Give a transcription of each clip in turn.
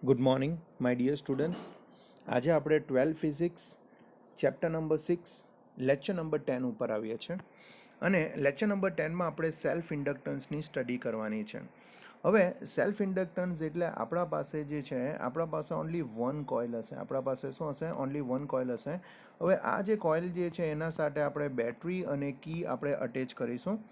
Good morning my dear students. આજે આપણે 12 physics chapter number 6 lecture number 10 ઉપર આવીએ છીએ અને લેક્ચર નંબર 10માં આપણે સેલ્ફ ઇન્ડક્ટન્સની સ્ટડી કરવાની છે. હવે સેલ્ફ ઇન્ડક્ટન્સ એટલે આપણા પાસે જે છે આપણા પાસે ઓનલી વન કોઇલ હશે. આપણા પાસે શું હશે? ઓનલી વન કોઇલ હશે. હવે આ જે કોઇલ જે છે એના સાથે આપણે બેટરી અને કી આપણે અટેચ કરીશું.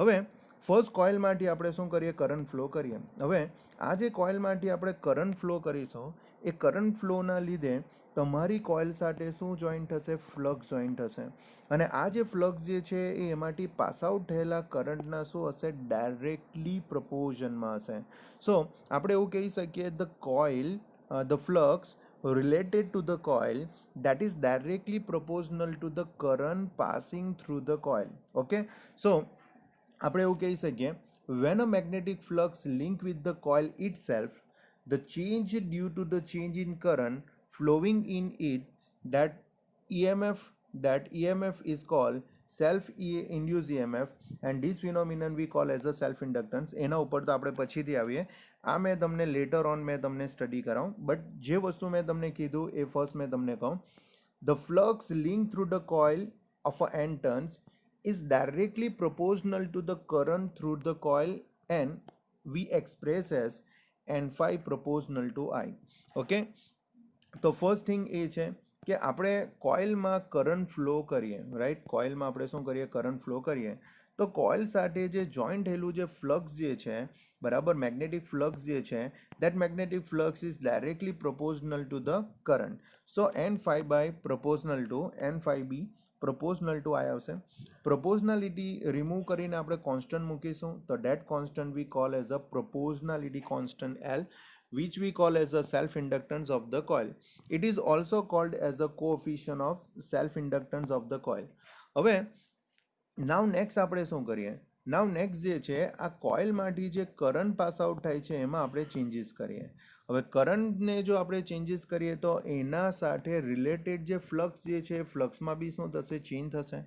હવે ફર્સ્ટ કોઇલમાંથી આપણે શું કરીએ? કરંટ ફ્લો કરીએ. હવે આ જે કોઇલમાંથી આપણે કરંટ ફ્લો કરીશું એ કરંટ ફ્લોના લીધે તમારી કોઇલ સાથે શું જોઈન્ટ થશે? ફ્લક્સ જોઈન્ટ થશે. અને આ જે ફ્લક્સ જે છે એ એમાંથી પાસ આઉટ થયેલા કરંટના શું હશે? ડાયરેક્ટલી પ્રપોઝનમાં હશે. સો આપણે એવું કહી શકીએ the coil the flux related to the coil that is directly proportional to the current passing through the coil. Okay, so આપણે એવું કહી શકીએ when a magnetic flux link with the coil itself, the change due to the change in current flowing in it, that emf that emf is called self induced emf, and this phenomenon we call as a self inductance. એના ઉપર તો આપણે પછીથી આવીએ. આ મેં તમને letter on મેં તમને સ્ટડી કરાવું, બટ જે વસ્તુ મેં તમને કીધું એ ફર્સ્ટ મેં તમને કહું. The flux linked through the coil of a N turns is directly proportional to the current through the coil, and we express as N phi proportional to I. Okay, તો first thing એ છે કે આપણે કોઇલમાં current flow કરીએ, right? કોઇલમાં આપણે શું કરીએ? કરંટ ફ્લો કરીએ તો કોઇલ સાથે જે જોઈન્ટ થયેલું જે ફ્લક્સ જે છે, બરાબર, મેગ્નેટિક ફ્લક્સ જે છે, that magnetic flux is directly proportional to the current. So N phi by proportional to N phi B proportional to I આવશે. પ્રોપોઝનાલિટી રિમૂવ કરીને આપણે કોન્સ્ટન્ટ મૂકીશું તો that constant we call as a proportionality constant L, which we call as the self inductance of the coil. It is also called as a coefficient of self inductance of the coil. હવે now next આપણે શું કરીએ? Now next જે છે આ કોઇલમાંથી જે current pass out થાય છે એમાં આપણે ચેન્જીસ કરીએ. હવે કરંટને જો આપણે ચેન્જીસ કરીએ તો એના સાથે રિલેટેડ જે ફ્લક્સ જે છે ફ્લક્સમાં બી શું થશે? ચેન્જ થશે.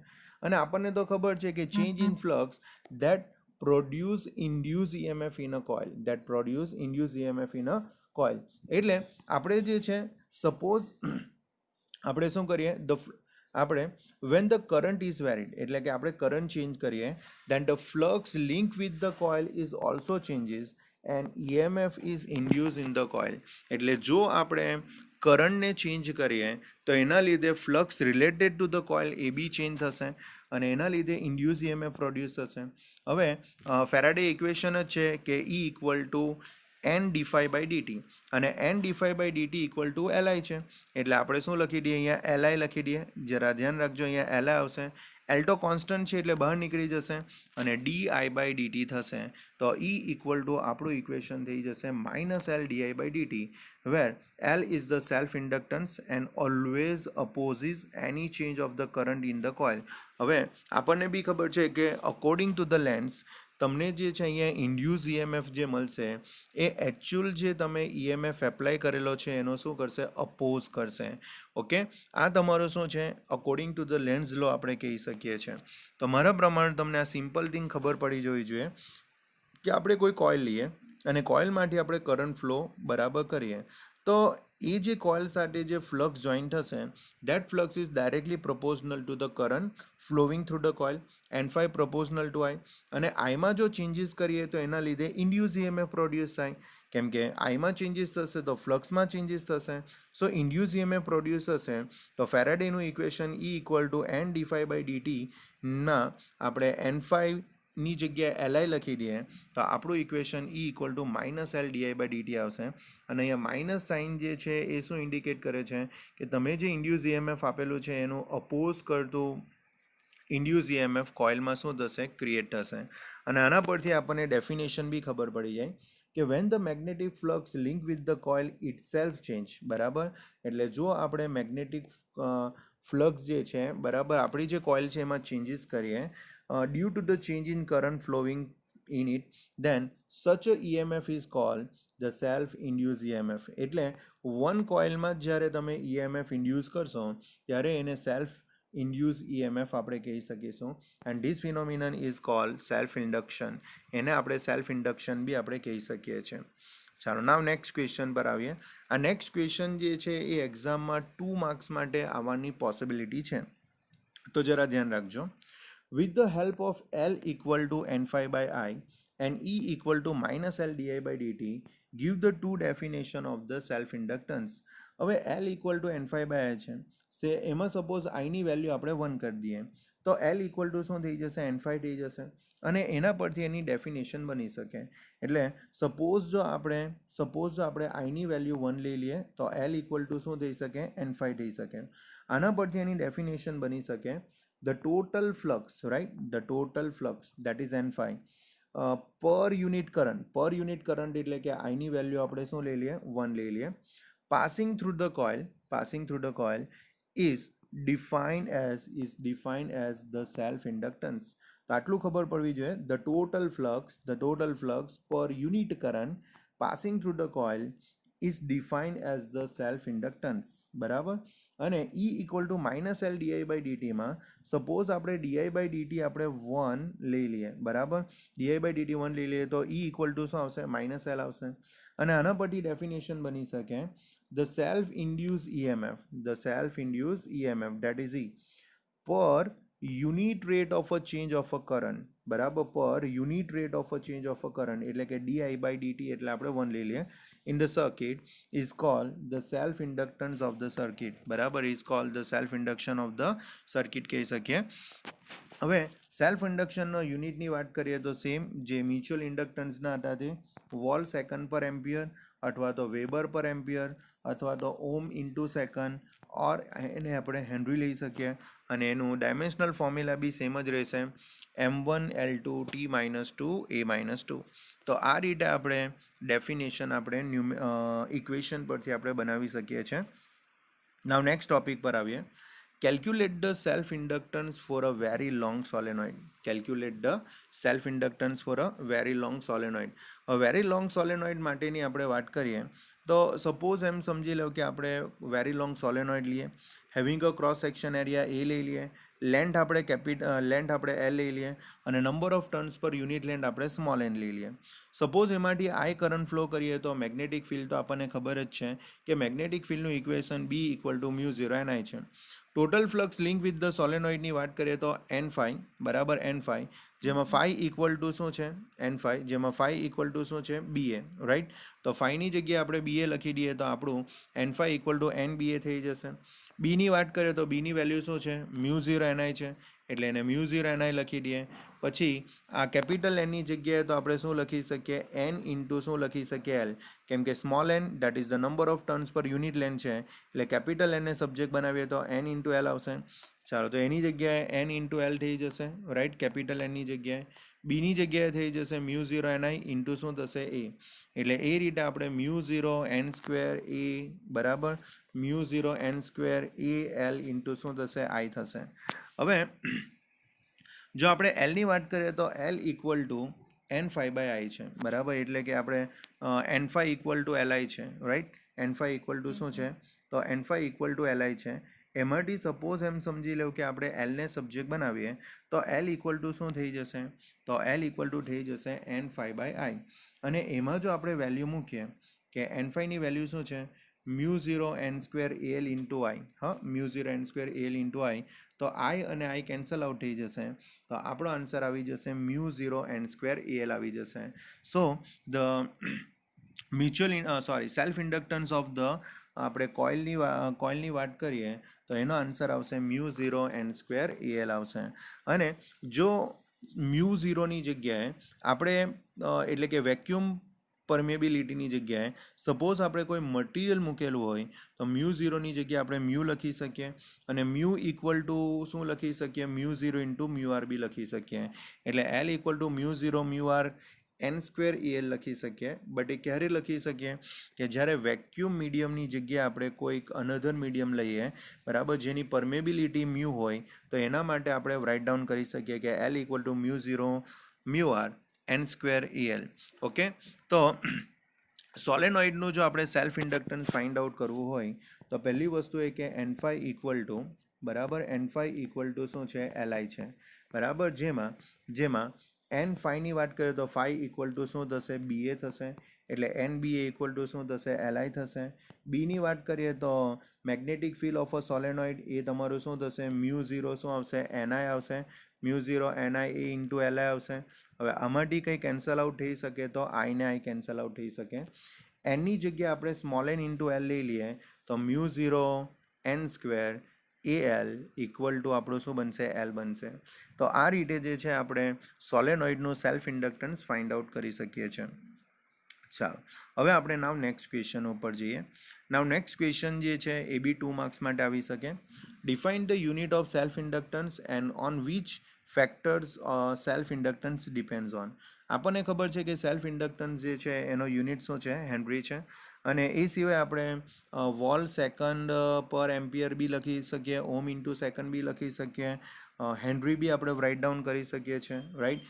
અને આપણને તો ખબર છે કે change in flux that produce induced EMF in a coil, that produce induced EMF in a coil. એટલે આપણે જે છે સપોઝ આપણે શું કરીએ? આપણે when the current is varied, એટલે કે આપણે કરંટ ચેન્જ કરીએ, then the flux link with the coil is also changes and EMF is induced in the coil. એટલે જો આપણે કરંટને ચેન્જ કરીએ તો એના લીધે flux related to the coil એ બી ચેન્જ થશે અને એના લીધે ઇન્ડ્યુસ EMF પ્રોડ્યુસ થશે. હવે ફેરાડે ઇક્વેશન જ છે કે E equal to N d phi by d t, અને N d phi by d t equal to L I છે. એટલે આપણે શું લખી દઈએ? અહીંયા એલઆઈ લખી દઈએ. જરા ધ્યાન રાખજો, અહીંયા એલઆઈ આવશે. એલ તો કોન્સ્ટન્ટ છે એટલે બહાર નીકળી જશે અને ડીઆઈ બાય ડીટી થશે. તો E ઇક્વલ ટુ આપણું ઇક્વેશન થઈ જશે minus L DI by DT, where L is the self inductance and always opposes any change of the current in the coil. હવે આપણને બી ખબર છે કે અકોર્ડિંગ ટુ ધ લેન્સ તમને જે છે અહીંયા ઇન્ડ્યુસ EMF જે મળશે એ એકચ્યુઅલ જે તમે EMF એપ્લાય કરેલો છે એનો શું કરશે? અપોઝ કરશે. ઓકે, આ તમારો શું છે? અકોર્ડિંગ ટુ ધ લેન્સ લો આપણે કહી શકીએ છીએ. તો મારા પ્રમાણે તમને આ સિમ્પલ થિંગ ખબર પડી જવી જોઈએ કે આપણે કોઈ કોઇલ લઈએ અને કોઇલમાંથી આપણે કરંટ ફ્લો બરાબર કરીએ તો એ જે કોઇલ સાથે જે ફ્લક્સ જોઈન્ટ થશે that flux is directly proportional to the current flowing through the coil, N phi proportional to I. અને આઈમાં જો ચેન્જીસ કરીએ તો એના લીધે ઇન્ડ્યુસ EMF પ્રોડ્યુસ થાય, કેમ કે આઈમાં ચેન્જીસ થશે તો ફ્લક્સમાં ચેન્જીસ થશે. સો ઇન્ડ્યુસ EMF પ્રોડ્યુસ થશે તો ફેરાડેનું equation E equal to N d phi by d t ના આપણે એન ફાઈ ની જગ્યાએ એલઆઈ લખી દઈએ તો આપણું equation E equal to minus L DI by DT આવશે. અને અહીંયા માઇનસ સાઇન જે છે એ શું ઇન્ડિકેટ કરે છે કે તમે જે ઇન્ડ્યુસ EMF આપેલું છે એનું અપોઝ કરતું ઇન્ડ્યુસ EMF કોઇલમાં શું થશે? ક્રિએટ થશે. અને આના પરથી આપણને ડેફિનેશન બી ખબર પડી જાય કે when the magnetic flux link with the coil it self change, બરાબર. એટલે જો આપણે મેગ્નેટિક ફ્લક્સ જે છે, બરાબર, આપણી જે કોઇલ છે એમાં ચેન્જીસ કરીએ due to the change in current flowing in it, then such a EMF is called the self induced EMF. એટલે વન કોઇલમાં જ્યારે તમે EMF ઇન્ડ્યુસ કરશો ત્યારે એને સેલ્ફ ઇન્ડ્યુસ EMF આપણે કહી શકીશું. And this phenomenon is called self induction. એને આપણે સેલ્ફ ઇન્ડક્શન બી આપણે કહી શકીએ છીએ. ચાલો નાવ નેક્સ્ટ ક્વેશ્ચન પર આવીએ. આ નેક્સ્ટ ક્વેશ્ચન જે છે એ એક્ઝામમાં 2 માર્ક્સ માટે આવવાની પોસિબિલિટી છે, તો જરા ધ્યાન રાખજો. With the help of L equal to n phi by I and E equal to minus L di by dt, give the two definition of the self inductance. હવે L equal to n phi by I છે, સે એમાં suppose I ની value આપણે 1 કરી દઈએ તો L equal to શું થઈ જશે, n phi થઈ જશે અને એના પરથી એની ડેફિનેશન બની શકે. એટલે સપોઝ જો આપણે I ની વેલ્યુ 1 લઈ લઈએ તો L equal to શું થઈ શકે, n phi થઈ શકે. આના પરથી એની ડેફિનેશન બની શકે the total flux, right, the total flux that is n phi per unit current એટલે કે I ની વેલ્યુ આપણે શું લઈ લઈએ, 1 લઈ લઈએ, passing through the coil is defined as the self inductance. તો આટલું ખબર પડવી જોઈએ. the total flux per unit current passing through the coil is defined as the self inductance. બરાબર. અને E equal to minus L di by dt માં suppose આપણે di by dt આપણે 1 લઈ લઈએ, બરાબર, di by dt 1 લઈ લઈએ તો E equal to શું આવશે, minus L આવશે. અને આના પરથી ડેફિનેશન બની શકે the self induced EMF that is E per unit rate of a change of a current, બરાબર, per unit rate of a change of a current એટલે કે di by dt એટલે આપણે 1 લઈ લઈએ in the circuit is called the self inductance of the circuit, બરાબર, is called the self induction of the circuit કહી શકીએ. હવે સેલ્ફ ઇન્ડક્શનનો યુનિટની વાત કરીએ તો સેમ જે મ્યુચ્યુઅલ ઇન્ડક્ટન્સના હતા તે વોલ્ટ સેકન્ડ પર એમ્પિયર અથવા તો વેબર પર એમ્પિયર અથવા તો ઓમ ઇન્ટુ સેકન્ડ ઓર એને આપણે હેનરી લઈ શકીએ. અને એનું ડાયમેન્શનલ ફોર્મ્યુલા બી સેમ જ રહેશે, M1 L2 T minus 2 A minus 2. તો આ રીતે આપણે ડેફિનેશન આપણે ઇક્વેશન પરથી આપણે બનાવી શકીએ છીએ. નાવ નેક્સ્ટ ટોપિક પર આવીએ. Calculate the self inductance for a very long solenoid. Calculate the self inductance for a very long solenoid. A very long solenoid માટેની આપણે વાત કરીએ તો સપોઝ એમ સમજી લો કે આપણે વેરી લોંગ સોલેનોઇડ લઈએ, having a cross section area A લઈ લઈએ, લેન્થ આપણે એલ લઈ લઈએ અને number of turns per unit length આપણે સ્મોલ એન લઈ લઈએ. સપોઝ એમાંથી આઈ કરંટ ફ્લો કરીએ તો મેગ્નેટિક ફિલ્ડ તો આપણને ખબર જ છે કે મેગ્નેટિક ફિલ્ડનું equation B equal to mu 0 NI છે. Total flux link with the સોલેનોઇડની વાત કરીએ તો n phi, બરાબર, n phi જેમાં phi ઇક્વલ ટુ શું છે, n phi જેમાં phi ઇક્વલ ટુ શું છે, BA, રાઈટ. તો phi ની જગ્યાએ આપણે BA લખી દઈએ તો આપણું n phi equal to n BA થઈ જશે. બીની વાત કરીએ તો બીની વેલ્યુ શું છે, મ્યુ 0 NI છે એટલે એને મ્યુ 0 NI લખી દઈએ. પછી આ કેપિટલ એનની જગ્યાએ તો આપણે શું લખી શકીએ, n ઇન્ટુ શું લખી શકીએ, L, કેમ કે small n that is the number of turns per unit length છે એટલે કેપિટલ એને સબ્જેક્ટ બનાવીએ તો n ઇન્ટુ L આવશે. ચાલો તો એની જગ્યાએ n ઇન્ટુ L થઈ જશે, રાઈટ, કેપિટલ એનની જગ્યાએ. બીની જગ્યાએ થઈ જશે મ્યુ 0 NI ઇન્ટુ શું થશે, A. એટલે એ રીતે આપણે મ્યુ 0 n સ્ક્વેર A, બરાબર, mu 0 n square A L into શું થશે, I થશે. હવે જો આપણે એલની વાત કરીએ તો L equal to n phi by I છે, બરાબર, એટલે કે આપણે n phi equal to LI છે, right. n phi equal to શું છે, તો n phi equal to LI છે. એમાંથી સપોઝ એમ સમજી લો કે આપણે એલને સબ્જેક્ટ બનાવીએ તો એલ ઇક્વલ ટુ શું થઈ જશે, તો એલ ઇક્વલ ટુ થઈ જશે n phi બાય I. અને એમાં જો આપણે વેલ્યુ મૂકીએ કે n phi ની વેલ્યુ શું છે, mu 0 n square AL into I, હા, mu 0 n square AL into I, તો I અને I કેન્સલ આઉટ થઈ જશે તો આપણો આન્સર આવી જશે મ્યુ 0 n સ્ક્વેર AL આવી જશે. So the self inductance of the આપણે કોઇલની વાત કરીએ તો એનો આન્સર આવશે મ્યુ 0 n સ્ક્વેર AL આવશે. અને જો મ્યુ 0ની જગ્યાએ આપણે એટલે કે વેક્યુમ પરમેબિલિટીની જગ્યાએ સપોઝ આપણે કોઈ મટીરિયલ મૂકેલું હોય તો મ્યુ 0ની જગ્યાએ આપણે મ્યુ લખી શકીએ અને મ્યુ ઇક્વલ ટુ શું લખી શકીએ, મ્યુ 0 ઇન્ટુ મ્યુ આર બી લખી શકીએ. એટલે L equal to mu 0 mu R n square AL લખી શકીએ. બટ એ ક્યારે લખી શકીએ કે જ્યારે વેક્યુમ મીડિયમની જગ્યાએ આપણે કોઈક અનધર મીડિયમ લઈએ, બરાબર, જેની પરમેબિલિટી મ્યુ હોય તો એના માટે આપણે રાઇટ ડાઉન કરી શકીએ કે L equal to mu 0 mu R n square AL. Okay, તો સોલેનોઇડનું જો આપણે સેલ્ફ ઇન્ડક્ટન્સ ફાઇન્ડ આઉટ કરવું હોય તો પહેલી વસ્તુ એ કે n phi ઇક્વલ ટુ, બરાબર, n phi ઇક્વલ ટુ શું છે, LI છે, બરાબર, જેમાં n phi ની વાત કરીએ તો phi ઇક્વલ ટુ શું થશે, BA થશે. એટલે NB એ ઇક્વલ ટુ શું થશે Li થશે. બીની વાત કરીએ તો magnetic field of a solenoid એ તમારું શું થશે μ0 શું આવશે Ni આવશે. μ0 Ni એ ઇન્ટુ Li આવશે. હવે આમાંથી કંઈ કેન્સલ આઉટ થઈ શકે તો I ને I કેન્સલ આઉટ થઈ શકે. એનની જગ્યાએ આપણે સ્મોલ n ઇન્ટુ L લઈ લઈએ તો μ0 n square AL equal to આપણું શું બનશે L બનશે. તો આ રીતે જે છે આપણે સોલેનોઇડનું સેલ્ફ ઇન્ડક્ટન્સ ફાઇન્ડ આઉટ કરી શકીએ છીએ. ચાલો હવે આપણે નાવ નેક્સ્ટ ક્વેશ્ચન ઉપર જઈએ. નાવ નેક્સ્ટ ક્વેશ્ચન જે છે એ બી 2 માર્ક્સ માટે આવી શકે. Define the unit of self inductance and on which factors self inductance depends on. આપણને ખબર છે કે સેલ્ફ ઇન્ડક્ટન્સ જે છે એનો યુનિટ શું છે હેનરી છે. અને એ સિવાય આપણે વોલ સેકન્ડ પર એમ્પિયર બી લખી શકીએ, ઓમ ઇન્ટુ સેકન્ડ બી લખી શકીએ, હેનરી બી આપણે રાઇટ ડાઉન કરી શકીએ છીએ, right.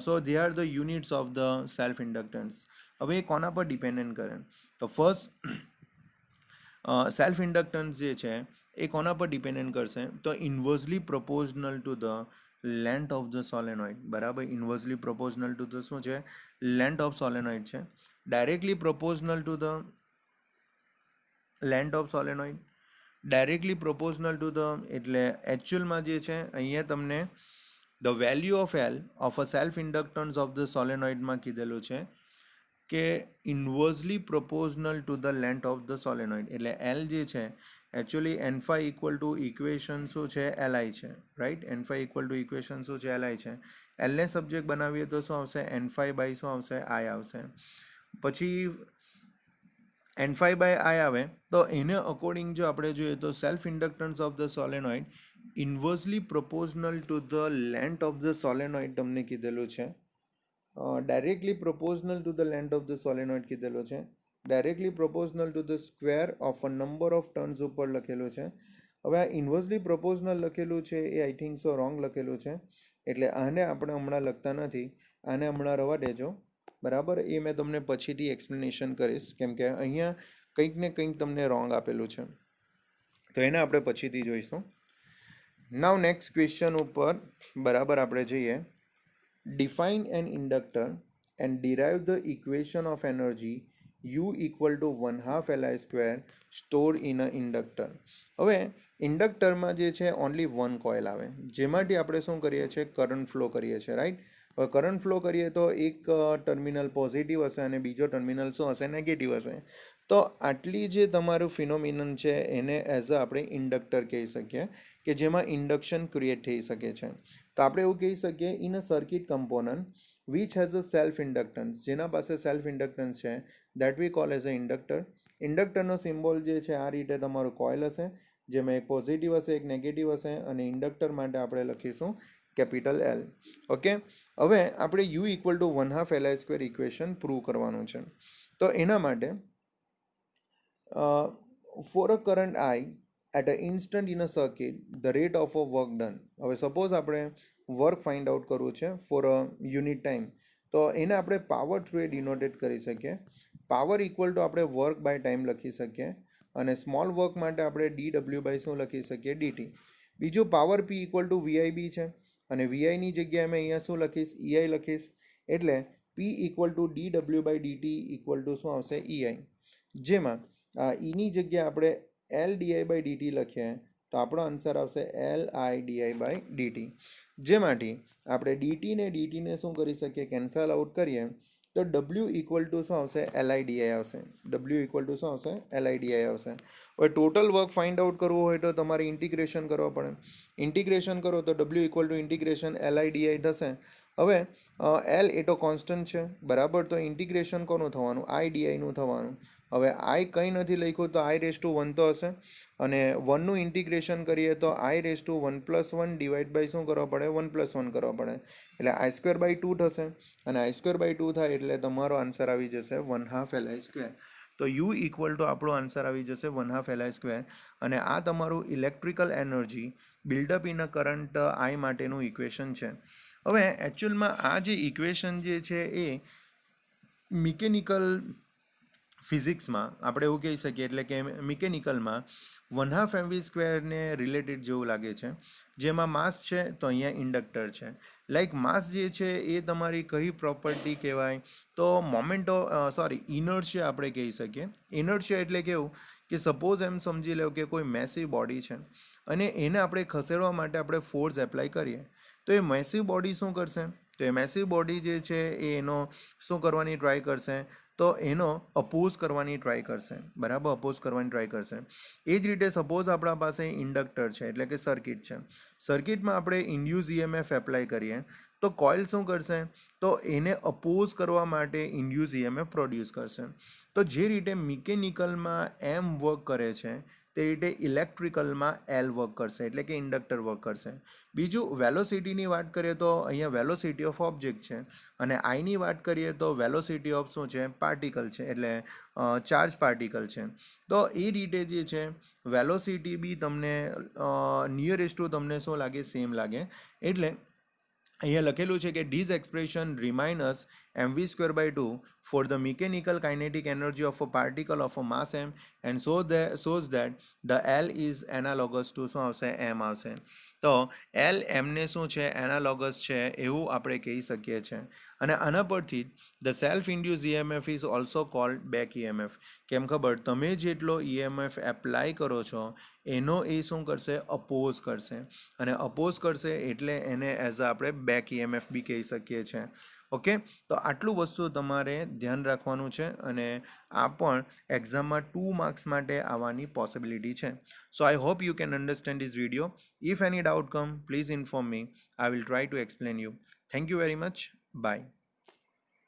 So they are the units of the self inductance. હવે એ કોના પર ડિપેન્ડન્ટ કરે તો ફર્સ્ટ સેલ્ફ ઇન્ડક્ટન્સ જે છે એ કોના પર ડિપેન્ડન્ટ કરશે તો inversely proportional to the length of the solenoid. બરાબર, ઇન્વર્સલી પ્રોપોઝનલ ટુ ધ શું છે લેન્થ ઓફ સોલેનોઇડ છે. Directly proportional to the length of solenoid, directly proportional to the એટલે એકચ્યુઅલમાં જે છે અહીંયા તમને the value of L of a self inductance of the સોલેનોઇડમાં કીધેલું છે કે inversely proportional to the length of the solenoid. એટલે L જે છે actually N5 equal to equation શું છે Li છે, right. N5 equal to equation શું છે Li છે. Lને સબ્જેક્ટ બનાવીએ તો શું આવશે N5 બાય શું આવશે I આવશે. પછી N5 બાય I આવે તો એને અકોર્ડિંગ જો આપણે જોઈએ તો self inductance of the solenoid inversely proportional to the length of the solenoid તમને કીધેલું છે. Directly proportional to the length of the solenoid કીધેલો છે. Directly proportional to the square of a number of turns ઉપર લખેલું છે. હવે આ ઇન્વર્સલી પ્રોપોઝનલ લખેલું છે એ આઈ થિંક સો રોંગ લખેલું છે. એટલે આને આપણે હમણાં લખતા નથી, આને હમણાં રવા દેજો. બરાબર, એ મેં તમને પછીથી એક્સપ્લેનેશન કરીશ કેમ કે અહીંયા કંઈક ને કંઈક તમને રોંગ આપેલું છે, તો એને આપણે પછીથી જોઈશું. નાવ નેક્સ્ટ ક્વેશ્ચન ઉપર બરાબર આપણે જઈએ. Define an inductor and derive the equation of energy U equal to 1/2 Li square store in a inductor. હવે ઇન્ડક્ટરમાં જે છે ઓનલી વન કોઇલ આવે જેમાંથી આપણે શું કરીએ છીએ કરંટ ફ્લો કરીએ છીએ, રાઈટ. હવે કરંટ ફ્લો કરીએ તો એક ટર્મિનલ પોઝિટિવ હશે અને બીજો ટર્મિનલ શું હશે નેગેટિવ હશે. તો આટલી જે તમારું ફિનોમિનન છે એને એઝ અ આપણે ઇન્ડક્ટર કહી શકીએ કે જેમાં ઇન્ડક્શન ક્રિએટ થઈ શકે છે. તો આપણે એવું કહી શકીએ in a circuit component which has a self inductance, જેના પાસે સેલ્ફ ઇન્ડક્ટન્સ છે that we call as a inductor. ઇન્ડક્ટરનો સિમ્બોલ જે છે આ રીતે તમારું કોઇલ હશે જેમાં એક પોઝિટિવ હશે એક નેગેટિવ હશે અને ઇન્ડક્ટર માટે આપણે લખીશું કેપિટલ L. ઓકે, હવે આપણે U equal to 1/2 Li square equation prove કરવાનું છે. તો એના માટે for a current I at a instant in a circuit the rate of a work done. હવે સપોઝ આપણે વર્ક ફાઇન્ડ આઉટ કરવું છે ફોર અ યુનિટ ટાઈમ, તો એને આપણે પાવર થ્રુ એ ડિનોટેટ કરી શકીએ. પાવર ઇક્વલ ટુ આપણે વર્ક બાય ટાઈમ લખી શકીએ અને સ્મોલ વર્ક માટે આપણે DW બાય શું લખી શકીએ DT. બીજું power P equal two VIB છે અને VIની જગ્યાએ મેં અહીંયા શું લખીશ EI લખીશ. એટલે P equal to DW by DT equal to શું આવશે EI. જેમાં Eની જગ્યાએ આપણે LDI બાય DT લખીએ તો આપણો આન્સર આવશે LIDI બાય DT. જેમાંથી આપણે DTને શું કરી શકીએ કેન્સલ આઉટ કરીએ તો W ઇક્વલ ટુ શું આવશે LIDI આવશે. W ઇક્વલ ટુ શું આવશે LIDI આવશે. હવે ટોટલ વર્ક ફાઇન્ડ આઉટ કરવું હોય તો તમારે ઇન્ટિગ્રેશન કરવા પડે. ઇન્ટિગ્રેશન કરો તો W equal to integration LIDI થશે. હવે L એ તો કોન્સ્ટન્ટ છે બરાબર, તો ઇન્ટિગ્રેશન કોનું થવાનું IDIનું થવાનું. હવે I કંઈ નથી લખ્યું તો I⁻1 તો હશે અને 1નું ઇન્ટિગ્રેશન કરીએ તો I⁻1 + 1 ડિવાઈડ બાય શું કરવા પડે 1 + 1 કરવા પડે એટલે I²/2 થશે અને I²/2 થાય એટલે તમારો આન્સર આવી જશે 1/2 Li સ્ક્વેર. તો U ઇક્વલ ટુ આપણો આન્સર આવી જશે 1/2 Li સ્ક્વેર અને આ તમારું electrical energy buildup in a current I માટેનું ઇક્વેશન છે. હવે એકચ્યુઅલમાં આ જે ઇક્વેશન જે છે એ મિકેનિકલ ફિઝિક્સમાં આપણે એવું કહી શકીએ, એટલે કે મિકેનિકલમાં 1/2 mv² ને રિલેટેડ જેવું લાગે છે. જેમાં માસ છે તો અહીંયા ઇન્ડક્ટર છે. લાઈક માસ જે છે એ તમારી કઈ પ્રોપર્ટી કહેવાય, તો મોમેન્ટો ઇનર્શિયા આપણે કહી શકીએ. ઇનર્શિયા એટલે કેવું કે સપોઝ એમ સમજી લો કે કોઈ મેસિવ બોડી છે અને એને આપણે ખસેડવા માટે આપણે ફોર્સ એપ્લાય કરીએ, તો એ મેસિવ બોડી શું કરશે? તો એ મેસિવ બોડી જે છે એ એનો શું કરવાની ટ્રાય કરશે? તો એનો અપોઝ કરવાની ટ્રાય કરશે. બરાબર, અપોઝ કરવાની ટ્રાય કરશે. એ જ રીતે સપોઝ આપણા પાસે ઇન્ડક્ટર છે, એટલે કે સર્કિટ છે. સર્કિટમાં આપણે ઇન્ડ્યુસ ઈએમએફ એપ્લાય કરીએ તો કોઇલ શું કરશે? તો એને અપોઝ કરવા માટે ઇન્ડ્યુસ ઈએમએફ પ્રોડ્યુસ કરશે. તો જે રીતે મિકેનિકલમાં એમ વર્ક કરે છે તે રીતે ઇલેક્ટ્રિકલમાં એલ વર્ક કરશે, એટલે કે ઇન્ડક્ટર વર્ક કરશે. બીજું વેલોસિટીની વાત કરીએ તો અહીંયા વેલોસિટી ઓફ ઓબ્જેક્ટ છે, અને આઈની વાત કરીએ તો વેલોસિટી ઓફ શું છે? પાર્ટિકલ છે, એટલે ચાર્જ પાર્ટિકલ છે. તો એ રીતે જે છે વેલોસિટી બી તમને નિયરેસ્ટ ટુ તમને શું લાગે? સેમ લાગે. એટલે અહીંયા લખેલું છે કે this expression remind us mv²/2 for the mechanical kinetic energy of a particle of a mass m and shows that the L is analogous to શું આવશે? એમ આવશે. તો એલ એમને શું છે? એનાલોગસ છે એવું આપણે કહી શકીએ છીએ. અને આના પરથી the self induce EMF is also cold back EMF. કેમ ખબર? તમે જેટલો ઈએમએફ એપ્લાય કરો છો એનો એ શું કરશે? અપોઝ કરશે. અને અપોઝ કરશે એટલે એને એઝ આપણે બેક ઈએમએફ બી કહી શકીએ છીએ. ઓકે, તો આટલું વસ્તુ તમારે ધ્યાન રાખવાનું છે, અને આ પણ એક્ઝામમાં 2 માર્ક્સ માટે આવવાની પોસિબિલિટી છે. So I hope you can understand this video. If any doubt come, please inform me. I will try to explain you. Thank you very much. Bye.